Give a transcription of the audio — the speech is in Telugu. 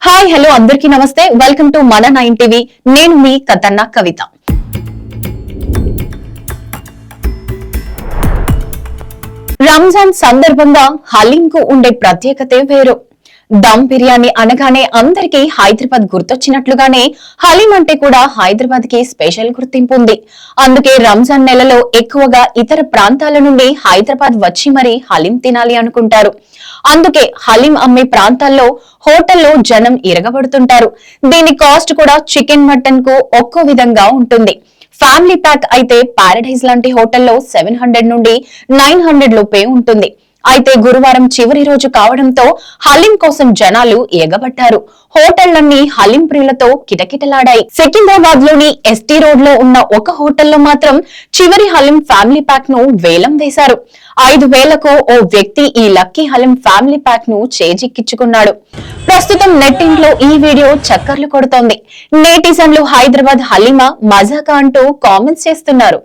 హాయ్ హలో అందరికీ నమస్తే. వెల్కమ్ టు మన 9 టీవీ. నేను మీ కథన్న కవిత. రంజాన్ సందర్భంగా హలీం కు ఉండే ప్రత్యేకతే వేరు. దమ్ బిర్యానీ అనగానే అందరికీ హైదరాబాద్ గుర్తొచ్చినట్లుగానే హలీం అంటే కూడా హైదరాబాద్ కి స్పెషల్ గుర్తింపు ఉంది. అందుకే రంజాన్ నెలలో ఎక్కువగా ఇతర ప్రాంతాల నుండి హైదరాబాద్ వచ్చి మరీ హలీం తినాలి అనుకుంటారు. అందుకే హలీం అమ్మే ప్రాంతాల్లో హోటల్లో జనం ఇరగబడుతుంటారు. దీని కాస్ట్ కూడా చికెన్ మటన్ కు ఒక్కో విధంగా ఉంటుంది. ఫ్యామిలీ ప్యాక్ అయితే పారడైజ్ లాంటి హోటల్లో 700 నుండి 900 లోపే ఉంటుంది. అయితే గురువారం చివరి రోజు కావడంతో హలీం కోసం జనాలు ఎగబట్టారు. హోటళ్లన్నీ హలీం ప్రియులతో కిటకిటలాడాయి. సికింద్రాబాద్ లోని ఎస్టీ రోడ్ లో ఉన్న ఒక హోటల్లో మాత్రం చివరి హలీం ఫ్యామిలీ ప్యాక్ ను వేలం వేశారు. 5,000కు ఓ వ్యక్తి ఈ లక్కీ హలీం ఫ్యామిలీ ప్యాక్ ను చేజిక్కించుకున్నాడు. ప్రస్తుతం నెట్టింట్లో ఈ వీడియో చక్కర్లు కొడుతోంది. నేటిజన్లు హైదరాబాద్ హలీమా మజాకా అంటూ కామెంట్స్ చేస్తున్నారు.